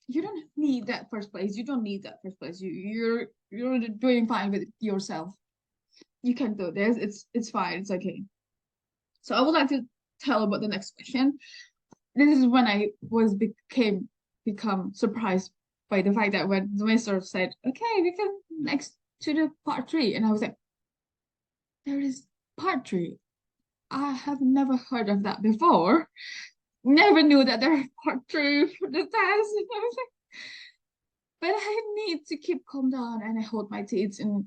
you don't need that first place. You don't need that first place. You're doing fine with yourself. You can do this. It's fine. It's okay. So I would like to tell about the next question. This is when I was become surprised by the fact that when the minister said, "Okay, we can next to the part three," and I was like, "There is part three. I have never heard of that before. Never knew that there are part three for the test." And I was like, but I need to keep calm down and I hold my teeth and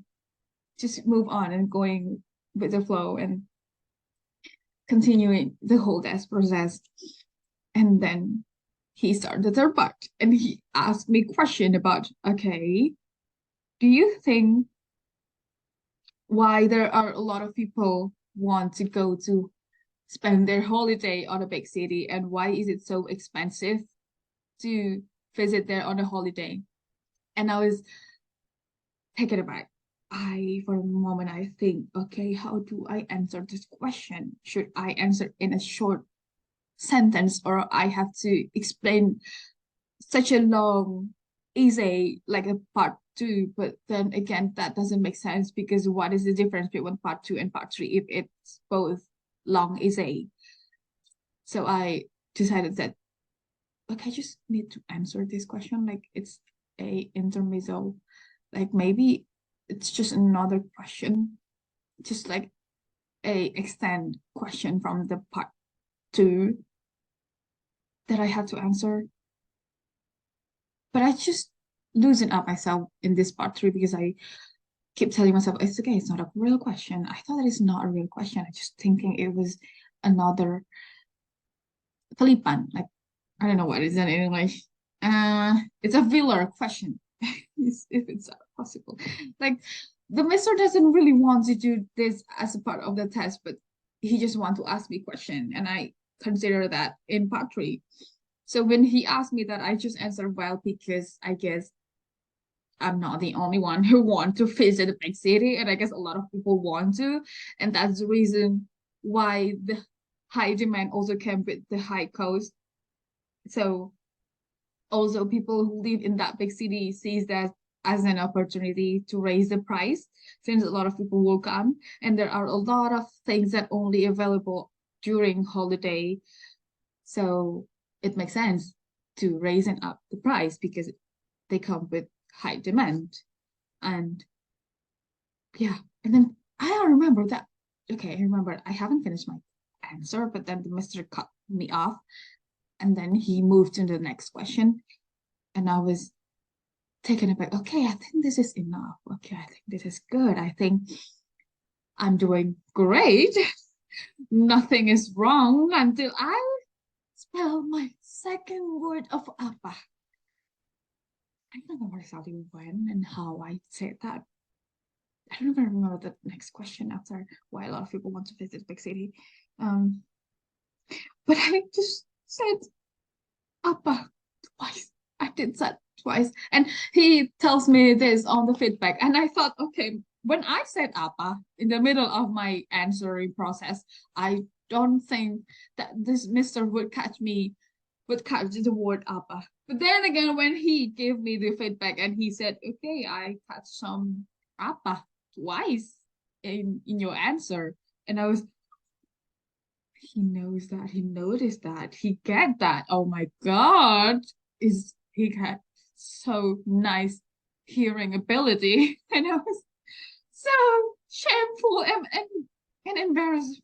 just move on and going with the flow and continuing the whole test process. And then he started the third part and he asked me a question about, okay, do you think why there are a lot of people want to go to spend their holiday on a big city and why is it so expensive to visit there on a holiday? And I was taken aback. For a moment, I think, okay, how do I answer this question? Should I answer in a short sentence or I have to explain such a long essay like a part two? But then again, that doesn't make sense because what is the difference between part two and part three if it's both long essay? So I decided that, okay, I just need to answer this question like it's a intermezzo. Like maybe it's just another question, just like a extend question from the part two that I had to answer. But I just loosen up myself in this part three because I keep telling myself it's okay, it's not a real question. I thought it is not a real question. I just thinking it was another Felipan, like I don't know what is that in English. It's a filler question, if it's possible. Like the mister doesn't really want to do this as a part of the test, but he just want to ask me question, and I consider that in part three. So when he asked me that, I just answered well because I guess I'm not the only one who want to visit a big city, and I guess a lot of people want to, and that's the reason why the high demand also came with the high cost. So also people who live in that big city sees that as an opportunity to raise the price since a lot of people will come and there are a lot of things that only available during holiday, so it makes sense to raising up the price because they come with high demand. And yeah, and then I remember that, okay, I remember I haven't finished my answer, but then the mister cut me off and then he moved to the next question and I was taken aback. Okay, I think this is enough. Okay, I think this is good. I think I'm doing great. Nothing is wrong until I spell my second word of apa. I don't remember exactly when and how I said that. I don't even remember the next question after why a lot of people want to visit big city. Um, but I just said apa twice. I did that twice. And he tells me this on the feedback. And I thought, okay, when I said apa in the middle of my answering process, I don't think that this mister would catch the word apa. But then again, when he gave me the feedback and he said, okay, I catch some apa twice in your answer. And I was, he knows that, he noticed that, he get that. Oh my God, is he got so nice hearing ability. And I was so shameful and embarrassed.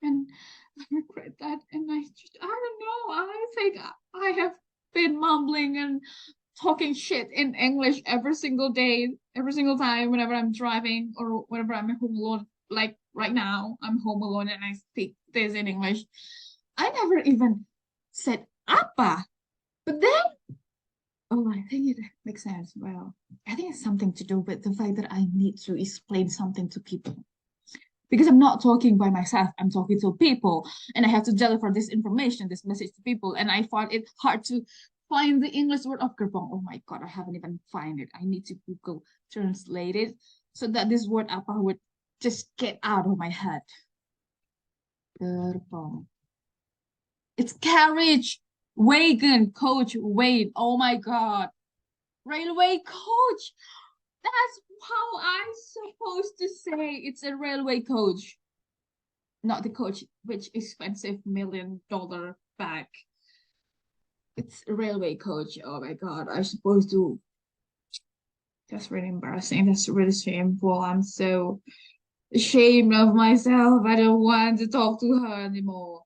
And I regret that. And I don't know, I think I have been mumbling and talking shit in English every single day, every single time whenever I'm driving or whenever I'm home alone. Like right now, I'm home alone and I speak this in English. I never even said apa. But then, oh, I think it makes sense. Well, I think it's something to do with the fact that I need to explain something to people. Because I'm not talking by myself, I'm talking to people, and I have to deliver this information, this message to people. And I find it hard to find the English word of gerbong. Oh my God, I haven't even find it. I need to Google translate it so that this word apa would just get out of my head. Gerbong. It's carriage. Wagon coach Wayne. Oh my God. Railway coach. That's how I'm supposed to say it's a railway coach. Not the coach, which expensive $1 million bag. It's a railway coach. Oh my God. I'm supposed to. That's really embarrassing. That's really shameful. I'm so ashamed of myself. I don't want to talk to her anymore.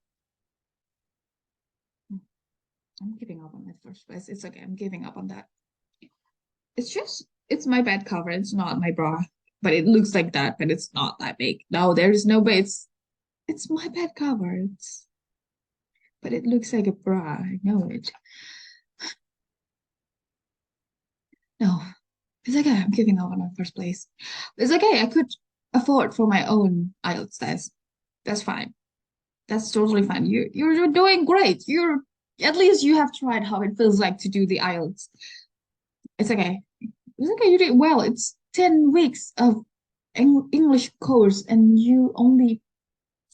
I'm giving up on that first place. It's okay. I'm giving up on that. It's my bed cover. It's not my bra, but it looks like that, but it's not that big. No, there's no, but it's my bed cover. But it looks like a bra. I know it. No, it's okay. I'm giving up on my first place. It's okay. I could afford for my own IELTS test. That's fine. That's totally fine. You're doing great. You're at least you have tried how it feels like to do the IELTS. It's okay. It's okay. You did well. It's 10 weeks of English course and you only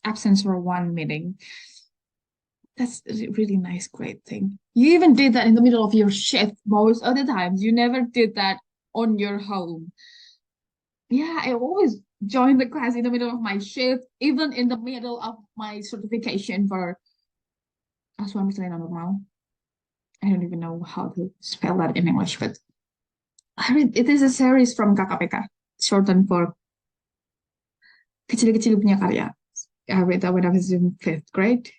absence for one meeting. That's a really nice, great thing. You even did that in the middle of your shift most of the times. You never did that on your home. Yeah, I always join the class in the middle of my shift, even in the middle of my certification for asuhan perselingkuhan normal. I don't even know how to spell that in English, but I read it is a series from KKPK, shortened for Kecil-Kecil Punya Karya. I read that when I was in fifth grade.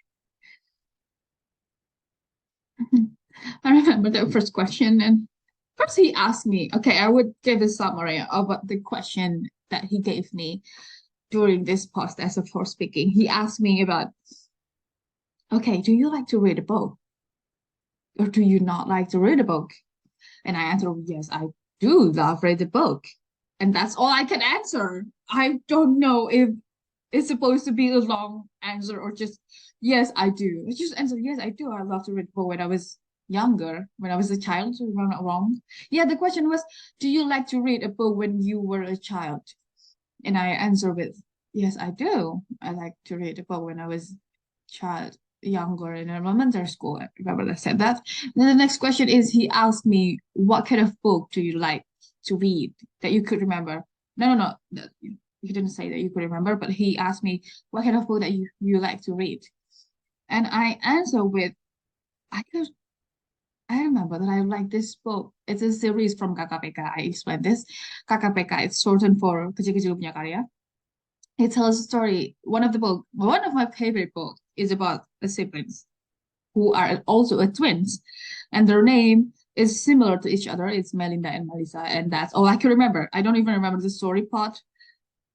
I remember the first question, and first he asked me, okay, I would give a summary of what the question that he gave me during this post as for speaking. He asked me about, okay, do you like to read a book? Or do you not like to read a book? And I answered, yes, I do love read a book. And that's all I can answer. I don't know if it's supposed to be a long answer or just, yes, I do. I just answer, yes, I do. I love to read a book when I was younger, when I was a child, if I'm not wrong. Yeah, the question was, do you like to read a book when you were a child? And I answer with, yes, I do. I like to read a book when I was child, younger in elementary school. I remember I said that. And then the next question is he asked me, what kind of book do you like to read that you could remember? No. He didn't say that you could remember, but he asked me what kind of book that you like to read. And I answer with, I could I remember that I like this book. It's a series from KKPK. I explained this. KKPK, it's shortened for Kecil-Kecil Punya Karya. It tells a story. One of my favorite books is about the siblings who are also a twins, and their name is similar to each other. It's Melinda and Melissa, and that's all I can remember. I don't even remember the story part,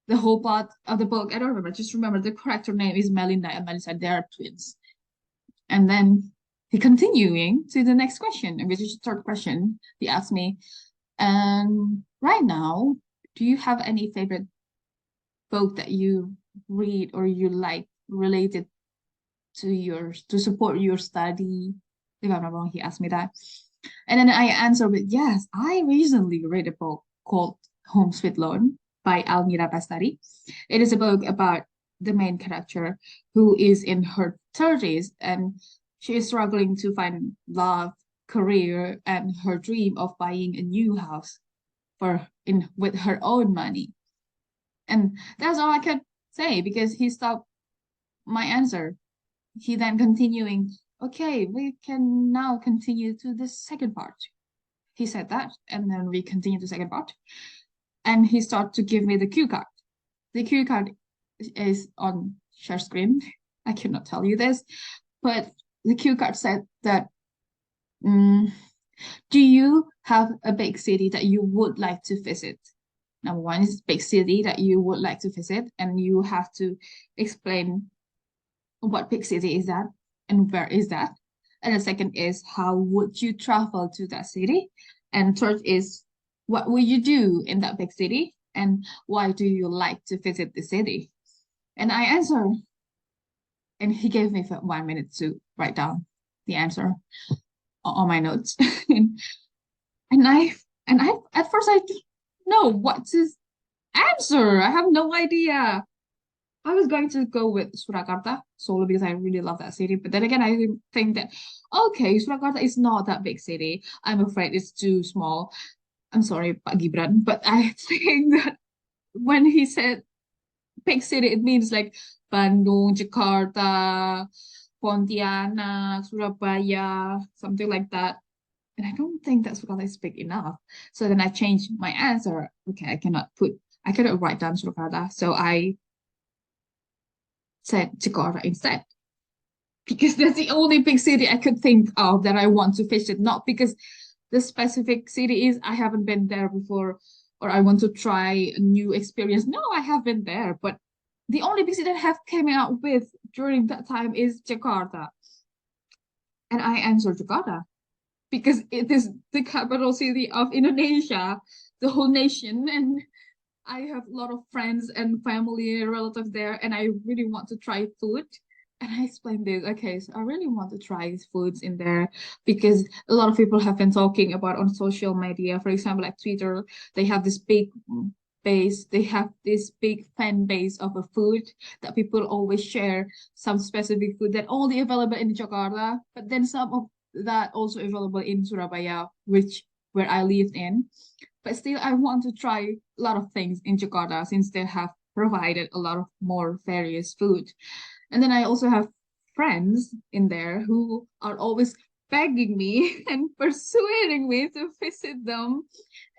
the whole part of the book. I don't remember. Just remember the character name is Melinda and Melissa. They are twins. And then he continuing to the next question, which is the third question. He asked me, and right now, do you have any favorite book that you read or you like related to support your study? If I'm not wrong, he asked me that. And then I answered with yes, I recently read a book called Home Sweet Loan by Almira Bastari. It is a book about the main character who is in her 30s and she is struggling to find love, career, and her dream of buying a new house with her own money. And that's all I could say because he stopped my answer. He then continuing, okay, we can now continue to the second part. He said that, and then we continue to the second part. And he started to give me the cue card. The cue card is on share screen. I cannot tell you this, but the cue card said that, do you have a big city that you would like to visit? Number one is big city that you would like to visit, and you have to explain what big city is that and where is that. And the second is how would you travel to that city? And third is what will you do in that big city? And why do you like to visit the city? And I answer, and he gave me 1 minute to write down the answer on my notes. and I at first I didn't know what to answer. I have no idea. I was going to go with Surakarta solely because I really love that city. But then again, I think that okay, Surakarta is not that big city. I'm afraid it's too small. I'm sorry, Pak Gibran, but I think that when he said big city, it means like Bandung, Jakarta, Pontianak, Surabaya, something like that. And I don't think that Surakarta is big enough. So then I changed my answer. Okay, I cannot write down Surakarta. So I said Jakarta instead. Because that's the only big city I could think of that I want to visit. Not because the specific city is I haven't been there before or I want to try a new experience. No, I have been there, but the only big city that I have came out with during that time is Jakarta. And I answered Jakarta because it is the capital city of Indonesia, the whole nation, and I have a lot of friends and family relatives there, and I really want to try food. And I explained this. Okay, so I really want to try these foods in there because a lot of people have been talking about on social media. For example, like Twitter, they have this big base, they have this big fan base of a food that people always share some specific food that only available in Jakarta, but then some of that also available in Surabaya, which where I lived in. But still, I want to try a lot of things in Jakarta since they have provided a lot of more various food. And then I also have friends in there who are always begging me and persuading me to visit them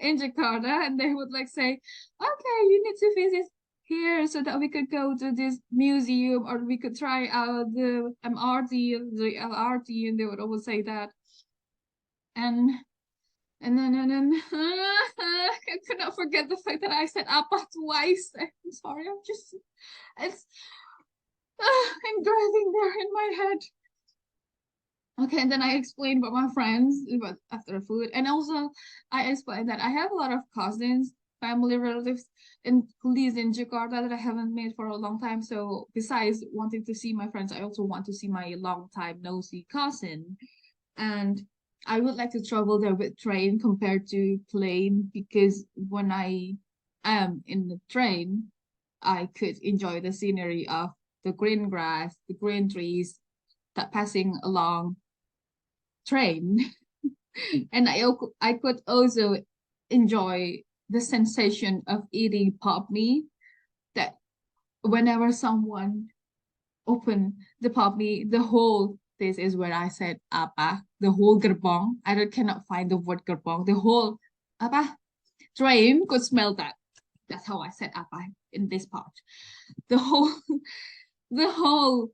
in Jakarta. And they would like say, okay, you need to visit here so that we could go to this museum or we could try out the MRT, the LRT, and they would always say that. And and then I could not forget the fact that I said apa twice. I'm sorry, I'm just it's engraving there in my head. Okay, and then I explained about my friends about after food, and also I explained that I have a lot of cousins, family relatives, and who lives in Jakarta that I haven't met for a long time. So besides wanting to see my friends, I also want to see my long time no see cousin. And I would like to travel there with train compared to plane because when I am in the train, I could enjoy the scenery of the green grass, the green trees that passing along train. And I could also enjoy the sensation of eating pop me that whenever someone open the pop me, the whole this is where I said apa, the whole gerbong. I don't, cannot find the word gerbong. The whole apa train could smell that. That's how I said apa in this part. The whole the whole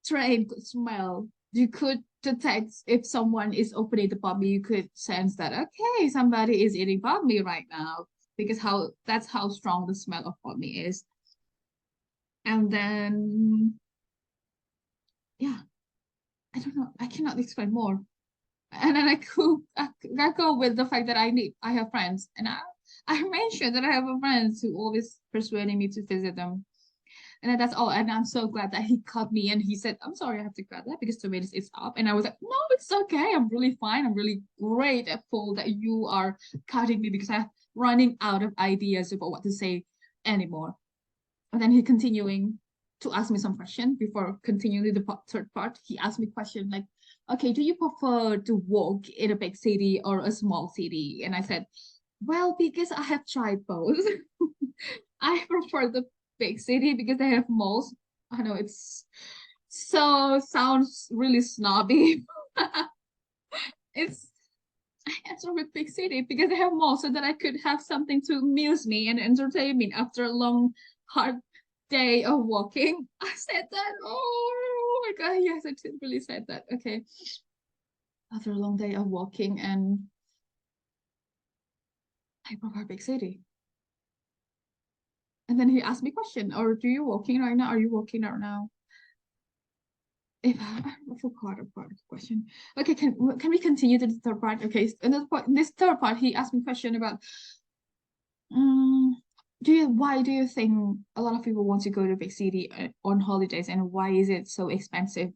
train could smell. You could detect if someone is opening the puppy, you could sense that okay, somebody is eating puppy right now because how that's how strong the smell of puppy is. And then yeah, I don't know. I cannot explain more. And then I go with the fact that I have friends, and I mentioned that I have a friends who always persuading me to visit them. And then that's all. And I'm so glad that he caught me and he said, I'm sorry, I have to cut that because 2 minutes is up. And I was like, no, it's okay. I'm really fine. I'm really great at full that you are cutting me because I'm running out of ideas about what to say anymore. And then he continuing to ask me some question before continuing the third part. He asked me question like, okay, do you prefer to walk in a big city or a small city? And I said, well, because I have tried both. I prefer the big city because they have malls. I know it's so sounds really snobby. It's I answer with big city because they have malls so that I could have something to amuse me and entertain me after a long, hard day of walking. I said that. Oh my god, yes, I did really said that. Okay. After a long day of walking and I prefer big city. And then he asked me question, or do you walking right now? Are you walking right now? If I forgot about the question. Okay, can we continue to the third part? Okay, in this third part, he asked me question about do you why do you think a lot of people want to go to big city on holidays and why is it so expensive?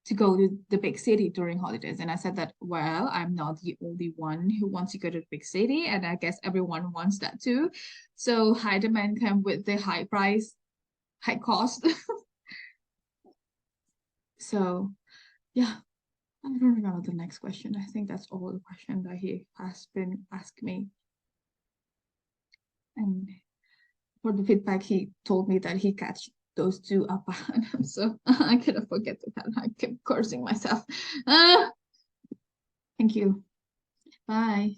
to go to the big city during holidays. And I said that, well, I'm not the only one who wants to go to the big city, and I guess everyone wants that too. So high demand come with the high price, high cost. So yeah, I don't remember the next question. I think that's all the question that he has been asked me. And for the feedback, he told me that he catch those two up. So I couldn't forget that. I kept cursing myself. Thank you. Bye.